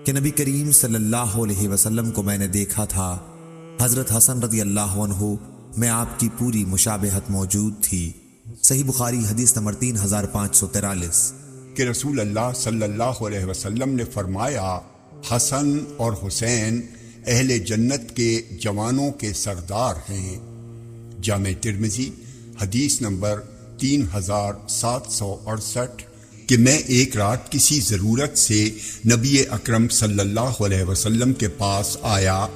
کہ نبی کریم صلی اللہ علیہ وسلم کو میں نے دیکھا تھا، حضرت حسن رضی اللہ عنہ میں آپ کی پوری مشابہت موجود تھی۔ صحیح بخاری حدیث نمبر 3543۔ کہ رسول اللہ صلی اللہ علیہ وسلم نے فرمایا، حسن اور حسین اہل جنت کے جوانوں کے سردار ہیں۔ جامع ترمذی حدیث نمبر 3768 کہ میں ایک رات کسی ضرورت سے نبی اکرم صلی اللہ علیہ وسلم کے پاس آیا۔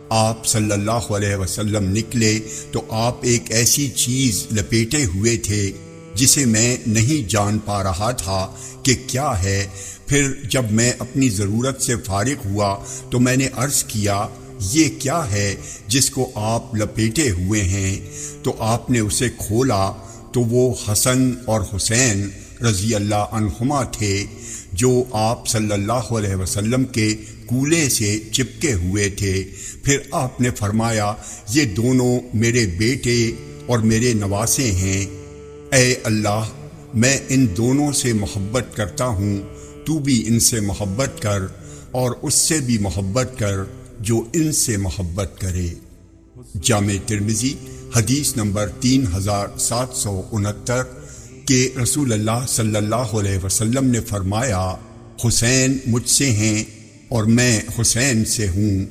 آپ صلی اللہ علیہ وسلم نکلے تو آپ ایک ایسی چیز لپیٹے ہوئے تھے جسے میں نہیں جان پا رہا تھا کہ کیا ہے۔ پھر جب میں اپنی ضرورت سے فارغ ہوا تو میں نے عرض کیا، یہ کیا ہے جس کو آپ لپیٹے ہوئے ہیں؟ تو آپ نے اسے کھولا تو وہ حسن اور حسین رضی اللہ عنہما تھے، جو آپ صلی اللہ علیہ وسلم کے کولے سے چپکے ہوئے تھے۔ پھر آپ نے فرمایا، یہ دونوں میرے بیٹے اور میرے نواسے ہیں۔ اے اللہ، میں ان دونوں سے محبت کرتا ہوں، تو بھی ان سے محبت کر اور اس سے بھی محبت کر جو ان سے محبت کرے۔ جامع ترمذی حدیث نمبر 3769 کہ رسول اللہ صلی اللہ علیہ وسلم نے فرمایا، حسین مجھ سے ہیں اور میں حسین سے ہوں۔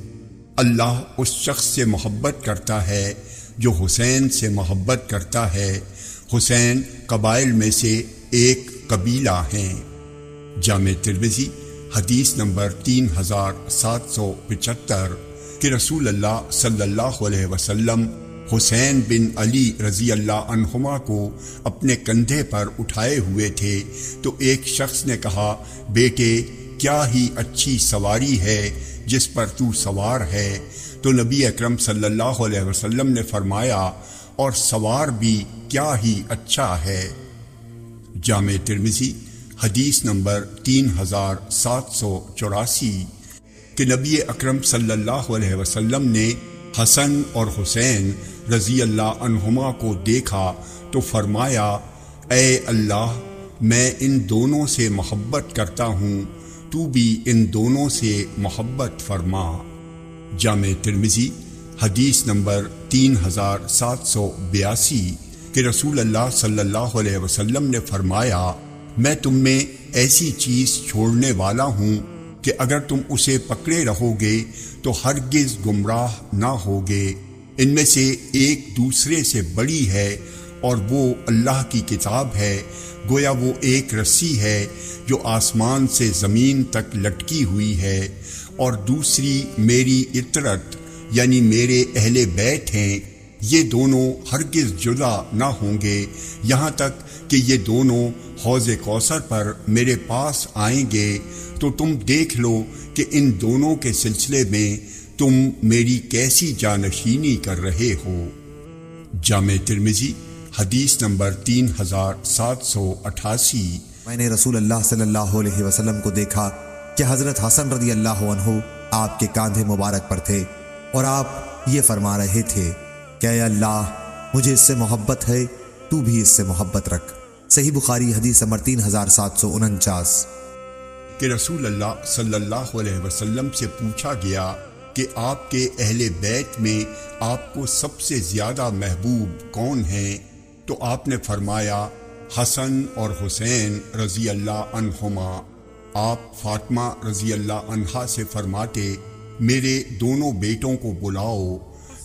اللہ اس شخص سے محبت کرتا ہے جو حسین سے محبت کرتا ہے۔ حسین قبائل میں سے ایک قبیلہ ہیں۔ جامع ترمذی حدیث نمبر 3775 کہ رسول اللہ صلی اللہ علیہ وسلم حسین بن علی رضی اللہ عنہما کو اپنے کندھے پر اٹھائے ہوئے تھے تو ایک شخص نے کہا، بیٹے کیا ہی اچھی سواری ہے جس پر تو سوار ہے۔ تو نبی اکرم صلی اللہ علیہ وسلم نے فرمایا، اور سوار بھی کیا ہی اچھا ہے۔ جامع ترمذی حدیث نمبر 3784 کہ نبی اکرم صلی اللہ علیہ وسلم نے حسن اور حسین رضی اللہ عنہما کو دیکھا تو فرمایا، اے اللہ، میں ان دونوں سے محبت کرتا ہوں، تو بھی ان دونوں سے محبت فرما۔ جامع ترمذی حدیث نمبر 3782 کہ رسول اللہ صلی اللہ علیہ وسلم نے فرمایا، میں تم میں ایسی چیز چھوڑنے والا ہوں کہ اگر تم اسے پکڑے رہو گے تو ہرگز گمراہ نہ ہوگے۔ ان میں سے ایک دوسرے سے بڑی ہے اور وہ اللہ کی کتاب ہے، گویا وہ ایک رسی ہے جو آسمان سے زمین تک لٹکی ہوئی ہے، اور دوسری میری اطرت یعنی میرے اہل بیت ہیں۔ یہ دونوں ہرگز جدا نہ ہوں گے یہاں تک کہ یہ دونوں حوض کوثر پر میرے پاس آئیں گے، تو تم دیکھ لو کہ ان دونوں کے سلسلے میں تم میری کیسی جانشینی کر رہے ہو۔ جامع ترمذی حدیث نمبر 3788 میں نے رسول اللہ صلی اللہ علیہ وسلم کو دیکھا کہ حضرت حسن رضی اللہ عنہ آپ کے کاندھے مبارک پر تھے اور آپ یہ فرما رہے تھے کہ اے اللہ، مجھے اس سے محبت ہے، تو بھی اس سے محبت رکھ۔ صحیح بخاری حدیث نمبر 3749 کہ رسول اللہ صلی اللہ علیہ وسلم سے پوچھا گیا کہ آپ کے اہل بیت میں آپ کو سب سے زیادہ محبوب کون ہیں؟ تو آپ نے فرمایا، حسن اور حسین رضی اللہ عنہما۔ آپ فاطمہ رضی اللہ عنہا سے فرماتے، میرے دونوں بیٹوں کو بلاؤ۔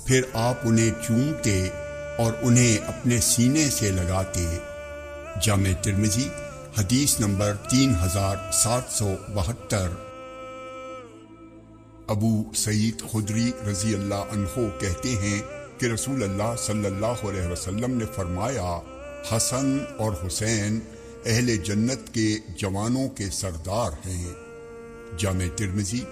پھر آپ انہیں چومتے اور انہیں اپنے سینے سے لگاتے۔ جامع ترمذی حدیث نمبر 3772 ابو سعید خدری رضی اللہ عنہ کہتے ہیں کہ رسول اللہ صلی اللہ علیہ وسلم نے فرمایا، حسن اور حسین اہل جنت کے جوانوں کے سردار ہیں۔ جامع ترمذی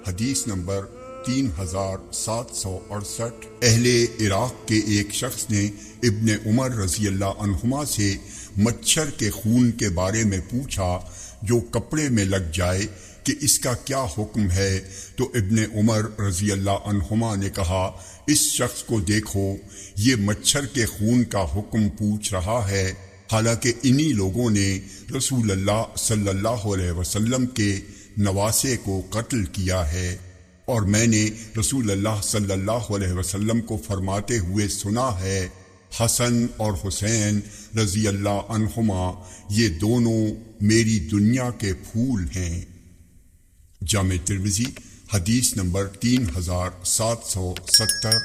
حدیث نمبر 3768 اہل عراق کے ایک شخص نے ابن عمر رضی اللہ عنہما سے مچھر کے خون کے بارے میں پوچھا جو کپڑے میں لگ جائے کہ اس کا کیا حکم ہے، تو ابن عمر رضی اللہ عنہما نے کہا، اس شخص کو دیکھو، یہ مچھر کے خون کا حکم پوچھ رہا ہے۔ حالانکہ انہی لوگوں نے رسول اللہ صلی اللہ علیہ وسلم کے نواسے کو قتل کیا ہے، اور میں نے رسول اللہ صلی اللہ علیہ وسلم کو فرماتے ہوئے سنا ہے، حسن اور حسین رضی اللہ عنہما یہ دونوں میری دنیا کے پھول ہیں۔ جامع ترمذی حدیث نمبر 3770